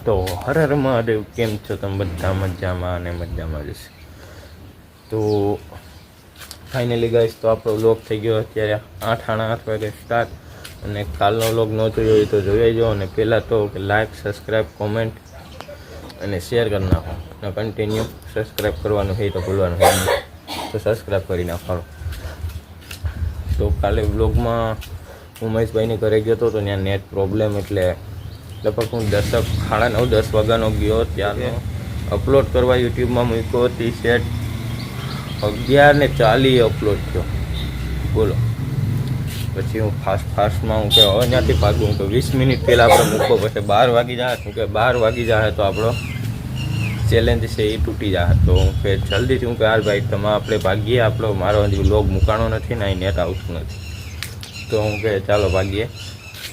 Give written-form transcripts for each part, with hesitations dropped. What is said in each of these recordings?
તો હર હર મહાદેવ, કેમ છો તમે બધા? મજામાં અને મજામાં જશે. તો ફાઇનલી ગાઈસ, તો આપણો વ્લોગ થઈ ગયો અત્યારે 8:08 વાગે સ્ટાર્ટ. અને કાલનો વ્લોગ ન જોયો હોય તો જોઈ જો. અને પહેલાં તો કે લાઈક, સબસ્ક્રાઈબ, કોમેન્ટ અને શેર કરી નાખો. અને કન્ટિન્યુ સબસ્ક્રાઈબ કરવાનું હોય તો ભૂલવાનું હોય નહીં, તો સબસ્ક્રાઈબ કરી નાખો. તો કાલે વ્લોગમાં હું મહેશભાઈની ઘરે ગયો હતો, તો ત્યાં નેટ પ્રોબ્લેમ, એટલે લગભગ હું 9:30 વાગ્યાનો ગયો. ત્યારનો અપલોડ કરવા યુટ્યુબમાં મૂક્યો હતી સેટ 11:40 અપલોડ થયો. બોલો. પછી હું ફાસ્ટમાં હું કે હવે ત્યાંથી ભાગું, હું કે 20 મિનિટ પહેલાં આપણે મૂકો, પછી 12 વાગી જાય. હું કે 12 વાગી જાય તો આપણો ચેલેન્જ છે એ તૂટી જાય. તો હું કે જલ્દીથી હું કે હાલ ભાઈ તમે આપણે ભાગીએ, આપણો મારો હજી વ્લોગ મૂકાણો નથી ને અહીં નેટ આવતું નથી. તો હું કે ચાલો ભાગીએ.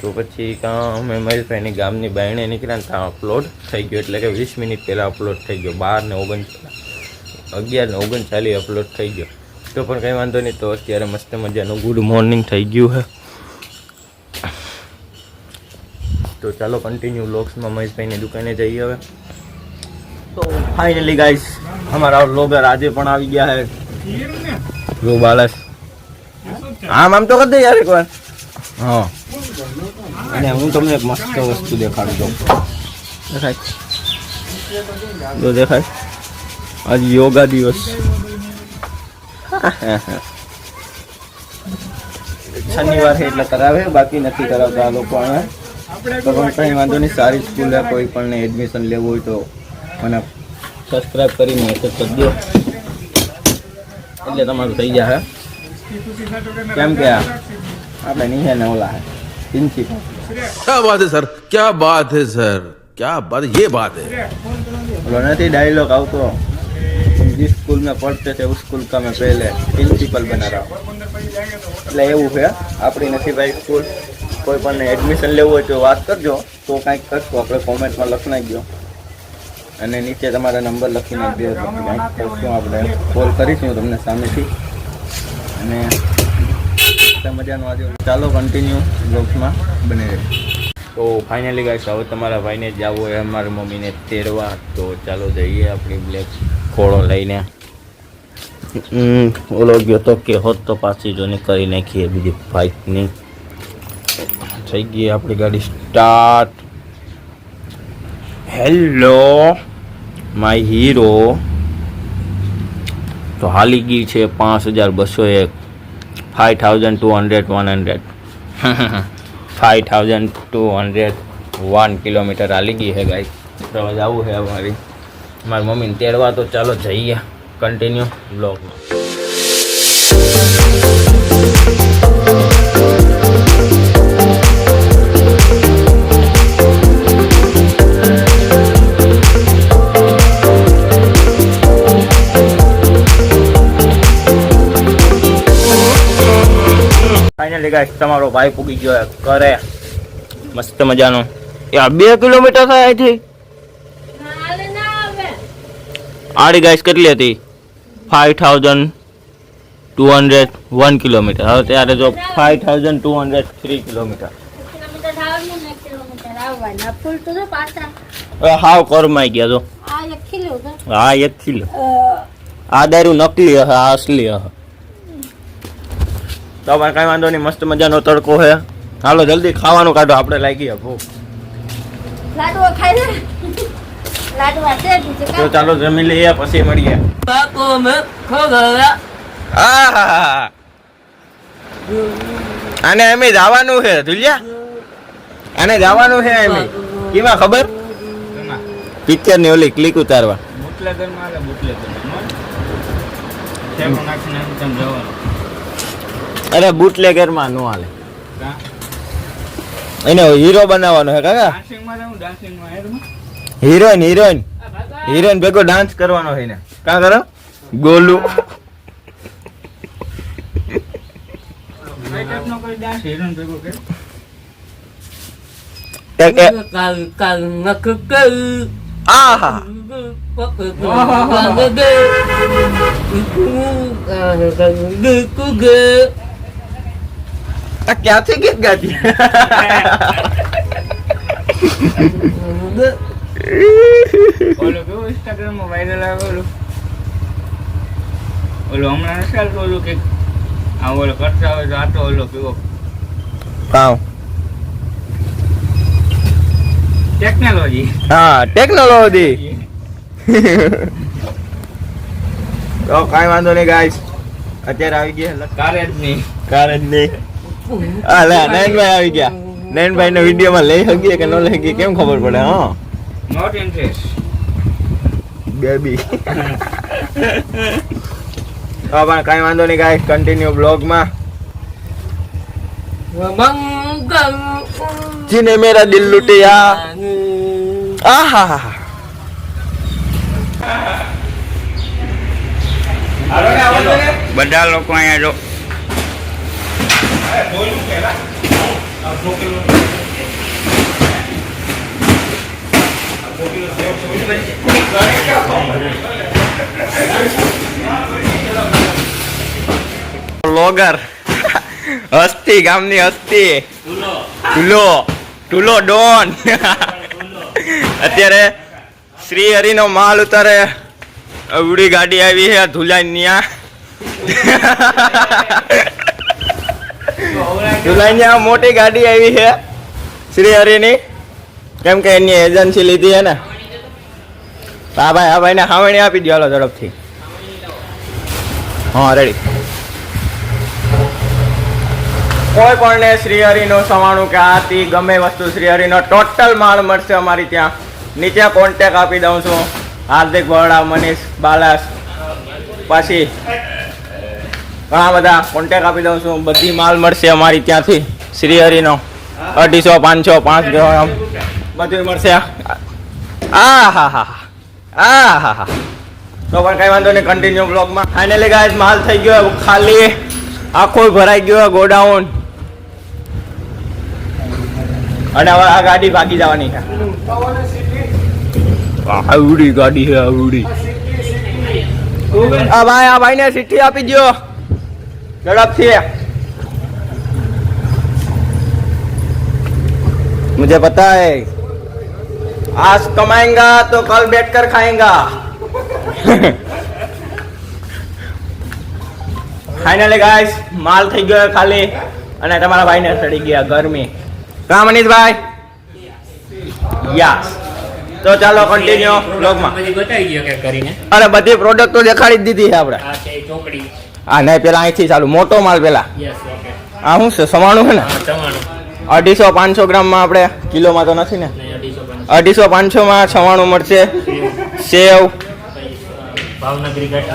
તો પછી કાં અમે મહેશભાઈની ગામની બાયણે નીકળ્યા ને ત્યાં અપલોડ થઈ ગયો, એટલે કે 20 મિનિટ પહેલાં અપલોડ થઈ ગયો. 11:39 અપલોડ થઈ ગયો. તો પણ કંઈ વાંધો નહીં. તો અત્યારે મસ્ત મજાનું ગુડ મોર્નિંગ થઈ ગયું છે. તો ચાલો કન્ટિન્યુ વ્લોગ્સમાં મહેશભાઈની દુકાને જઈએ હવે. તો ફાઇનલી ગાઈસ, અમારા વ્લોગર આજે પણ આવી ગયા છે. જો બાલસ આમ તો કરી દે યાર એકવાર. હા, અને હું તમને એક મસ્ત વસ્તુ દેખાડું છું. દેખાય તો દેખાય. આજ યોગા દિવસ. શનિવાર છે એટલે કરાવે, બાકી નથી કરાવતા આ લોકો. અમે તો પણ કંઈ વાંધો નહીં. સારી સ્કૂલે કોઈ પણ એડમિશન લેવું હોય તો મને સબસ્ક્રાઈબ કરીને મેસેજ કરી દો, એટલે તમારું થઈ જાય. કેમ કે આપણે નહીં ને ઓલા હે પ્રિન્સિપલ. क्या बात है सर, क्या बात है सर, क्या बात, ये बात है. बोलो नहीं डायलॉग આવતો, जिस स्कूल में पढ़ते थे उस स्कूल का मैं पहले प्रिंसिपल बना रहा हूँ. એટલે એવું છે આપણી નથી ભાઈ સ્કૂલ. કોઈ પણ એડમિશન લેવું હોય તો વાત કરજો, તો કાંઈક કરશું આપણે. કોમેન્ટમાં લખી નાખજો અને નીચે તમારા નંબર લખી નાખજો, તો કાંઈક કરશું આપણે. કોલ કરીશું તમને સામેથી. અને મજાનું આજે ચાલો કન્ટિન્યુ બ્લોગ્સમાં બની રહે. તો ફાઇનલી ગાઈસ, હવે તમારા ભાઈને જવું હોય અમારી મમ્મીને તેડવા, તો ચાલો જઈએ આપણી બ્લેક ખોળો લઈને. ઓલો ગયો તો કે હોત તો પાછી જોને કરી નાખીએ બીજી બાઇકની. થઈ ગઈ આપણી ગાડી સ્ટાર્ટ. Hello my hero. તો હાલી ગઈ છે 5201, 5200 5201 કિલોમીટર હાલી ગઈ છે ગાઈસ. તો જવું છે અમારી મમ્મીને તેડવા. તો ચાલો જઈએ કન્ટિન્યુ બ્લોગમાં. ફાઇનલી ગાઈસ, તમારો ભાઈ પૂગી ગયો કરે મસ્ત મજાનો. એ 2 કિલોમીટર થાય અહીંથી. આડી ગાઈસ કેટલી હતી? 5201 કિલોમીટર. હવે ત્યારે જો 5203 કિલોમીટર. હાવ કરમાઈ ગયા જો. હા 1 કિલો. આ દારૂ નકલી હશે, આ અસલી હશે. તો પણ કઈ વાંધો નહીં, મસ્ત મજાનો તડકો છે. હાલો જલ્દી ખાવાનું કાઢો, આપણે લાગી ભૂખ. તો ચાલો જમી લઈએ, પછી મળીએ. આને એમ જવાનું છે ધુલિયા, આને જવાનું છે એમ. કેમાં ખબર? પિક્ચર ની ઓલી ક્લિક ઉતારવા. અરે બુટલેગર માં નો હાલે, એને હીરો બનાવવાનો છે કાકા. હિરોઈન ભેગો ડાન્સ કરવાનો છે ને. કા કરો ગોલું. આહા ક્યાંથી ગીત ગાતી? ઓલો કેવું ઇન્સ્ટાગ્રામમાં વાયરલ આવે ઓલો હમણાં નથી ચાલતું ઓલું કે આ ઓલો કરતા હોય તો આ તો ઓલો કેવો કામ ટેકનોલોજી. હા ટેકનોલોજી. તો કાંઈ વાંધો નહીં ગાઈસ, અત્યારે આવી ગયા કારે જ નહીં. કાર જ નહીં. હા લે નયનભાઈ આવી ગયા. નયનભાઈ ને વિડીયોમાં લઈ શકીએ કે ન લઈ શકીએ કેમ ખબર પડે? હા નોટ ઇન્ટરેસ્ટ. બેબી. તો પણ કાંઈ વાંધો નહીં ગાઈસ, કન્ટિન્યુ બ્લોગમાં. જીને મેરા દિલ લૂટિયા. આહા બધા લોકો અહીંયા જો વ્લોગર હસ્તી, ગામની હસ્તી, ટુલો ડોન. અત્યારે શ્રી હરિનો માલ ઉતારે. અવડી ગાડી આવી છે ધુલાઈની. ધુલાઈની મોટી ગાડી આવી છે શ્રી હરિની, કેમ કે એની એજન્સી લીધી છે ને. આ ભાઈ ને હાવણી આપી દો હાલો ઝડપથી. હા રેડી. કોઈ પણ ને શ્રીહરિનું સવાણું કે આથી ગમે વસ્તુ શ્રીહરિનો ટોટલ માલ મળશે અમારી ત્યાં. નીચે કોન્ટેક આપી દઉં છું. હાર્દિક બરોડા, મનીષ બાલાસ, પછી ઘણા બધા કોન્ટેક આપી દઉં છું. બધી માલ મળશે અમારી ત્યાંથી શ્રીહરિનો. 250, 500, 5 ગ્રામ બધું મળશે. આ હા હા હા. તો પણ કઈ વાંધો નહીં, કન્ટિન્યુ બ્લોગમાં. ફાઇનલી ગાઈસ માલ થઈ ગયો ખાલી, આખો ભરાઈ ગયો ગોડાઉન. અને હવે આ ગાડી ભાગી જવાની છે. આવડી ગાડી છે આવડી. આ ભાઈ ને ચિઠ્ઠી આપી દો ઝડપથી. मुझे पता है आज कमाएंगा तो कल बैठकर खाएंगा. ફાઇનલી ગાઈસ માલ થઈ ગયો ખાલી, અને તમારા ભાઈને સડી ગયા ગરમી. કા મનીષભાઈ? યસ. તો ચાલો કન્ટિન્યુ બ્લોગમાં. બધી બતાવી ગયો કે કરીને. અરે બધી પ્રોડક્ટ તો દેખાડી જ દીધી છે આપણે. આ છે ચોકડી. હા નહીં, પેલા અહીંથી ચાલુ મોટો માલ પેલા. Yes okay. આ શું છે? સવાણું છે ને? હા તમારું. 250, 500 ગ્રામમાં આપણે, કિલોમાં તો નથી ને. 250, 500 માં છવાણું મળશે. સેવ,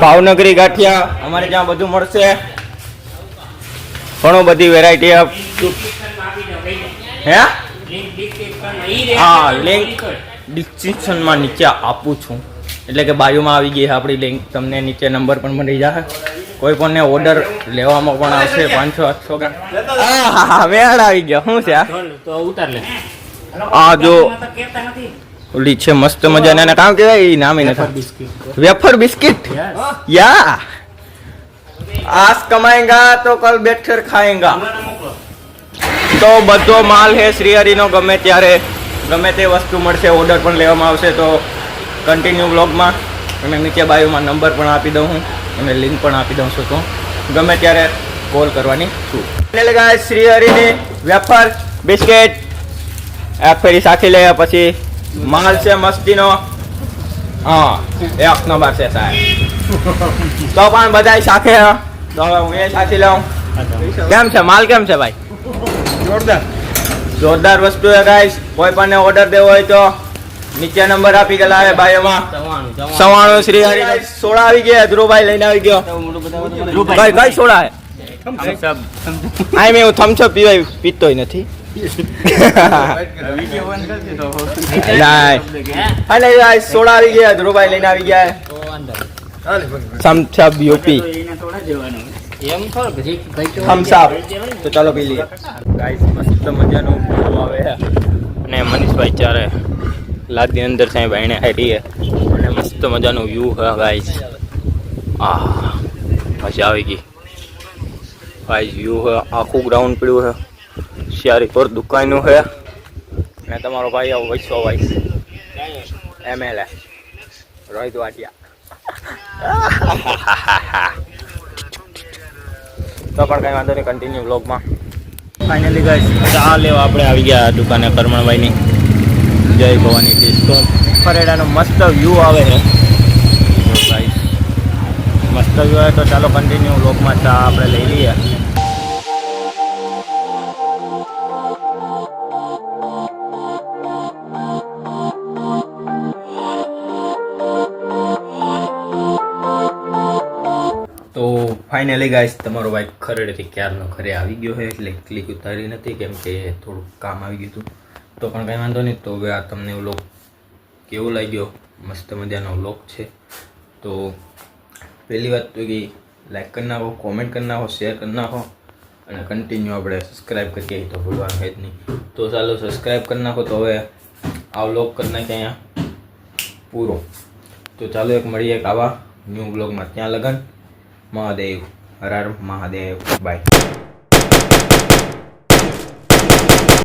ભાવનગરી ગાંઠિયા અમારે ત્યાં બધું મળશે. ઘણું બધી વેરાયટી. હે હા, લિંક ડિસ્ક્રિપ્શનમાં નીચે આપું છું. એટલે કે બાજુમાં આવી ગઈ છે આપણી લિંક. તમને નીચે નંબર પણ મળી જશે. કોઈ પણ ઓર્ડર લેવામાં પણ આવશે. 500, 800 ગ્રામ. હા વેળ આવી ગયો. શું છે તો ઉતાર લે. આ જો ઓલી છે મસ્ત મજાના. એને કામ કહેવાય એ નામ નથી. Wafer biscuit. યા આજ કમાएंगा તો કલ બેઠकर ખાएंगा. તો બધો માલ છે શ્રીહરિનો. ગમે ત્યારે ગમે તે વસ્તુ મળશે. ઓર્ડર પણ લેવામાં આવશે. તો કન્ટિન્યુ બ્લોગમાં. અને નીચે બાજુમાં નંબર પણ આપી દઉં હું, અને લિંક પણ આપી દઉં છું. તો ગમે ત્યારે કોલ કરવાની છું. એટલે ગાઈસ શ્રીહરિની વેફર બિસ્કિટ એક ફેરી સાખી લે, પછી માલ છે મસ્તીનો. હા એક નંબર છે સાહેબ. તો પણ બધા સાખે. તો હવે હું એ સાચી લઉં. કેમ છે માલ? કેમ છે ભાઈ? જોરદાર વસ્તુ છે ગાઈસ. કોઈ પણ ઓર્ડર દેવો હોય તો નીચે નંબર આપી ગયેલા છે બાયોમાં. સવાણું શ્રીહરિ. સોડા આવી ગયા. ધ્રુવભાઈ લઈને આવી ગયો. કઈ સોડા હે? આઈ મેં હું થમ્સઅપ પીતોય નથી. સોડા આવી ગયા. ધ્રુવભાઈ લઈને આવી ગયા. થમ્સઅપ યુપી થમ્સઅપ. તો ચાલો પી લઈએ ગાઈસ. મસ્ત મજાનું વ્યૂ આવે છે. અને મનીષભાઈ ચારે લાદી અંદર સાહેબ એને હારી. અને મસ્ત મજાનું વ્યૂ છે ગાઈસ. મજા આવી ગઈ ગાઈસ. વ્યૂ છે. આખું ગ્રાઉન્ડ પડ્યું છે. શિયારી પર દુકાનો છે. અને તમારો ભાઈ આવો વૈસો ભાઈ MLA રોહિત વાટિયા. તો પણ કંઈ વાંધો નહીં, કન્ટિન્યુ વ્લોગમાં. ફાઇનલી ગાઈસ ચા લેવા આપણે આવી ગયા દુકાને કરમણભાઈની. જય ભવાની ટી સ્ટોલ. ખરેડાનો મસ્ત વ્યૂ આવે છે ગાઈસ, મસ્ત વ્યૂ આવે. તો ચાલો કન્ટિન્યુ વ્લોગમાં ચા આપણે લઈ લઈએ. તો ફાઇનલી ગાઈસ તમારો ભાઈ ખરેડેથી ક્યારનો ઘરે આવી ગયો છે, એટલે ક્લિક ઉતારી નથી કેમ કે થોડુંક કામ આવી ગયું હતું. તો પણ કંઈ વાંધો નહીં. તો હવે આ તમને વ્લોગ કેવો લાગ્યો? મસ્ત મજાનો વ્લોગ છે. તો પહેલી વાત તો કે લાઈક કરી નાખો, કોમેન્ટ કરી નાખો, શેર કરી નાખો અને કન્ટિન્યુ આપણે સબસ્ક્રાઈબ કરીએ તો ભૂલવાનું છે જ નહીં. તો ચાલો સબસ્ક્રાઈબ કરી નાખો. તો હવે આ વ્લોગ કરી નાખીએ અહીંયા પૂરો. તો ચાલો એક મળીએ એક આવા ન્યૂ વ્લોગમાં. ત્યાં લગન મહાદેવ, હર હર મહાદેવ, બાય.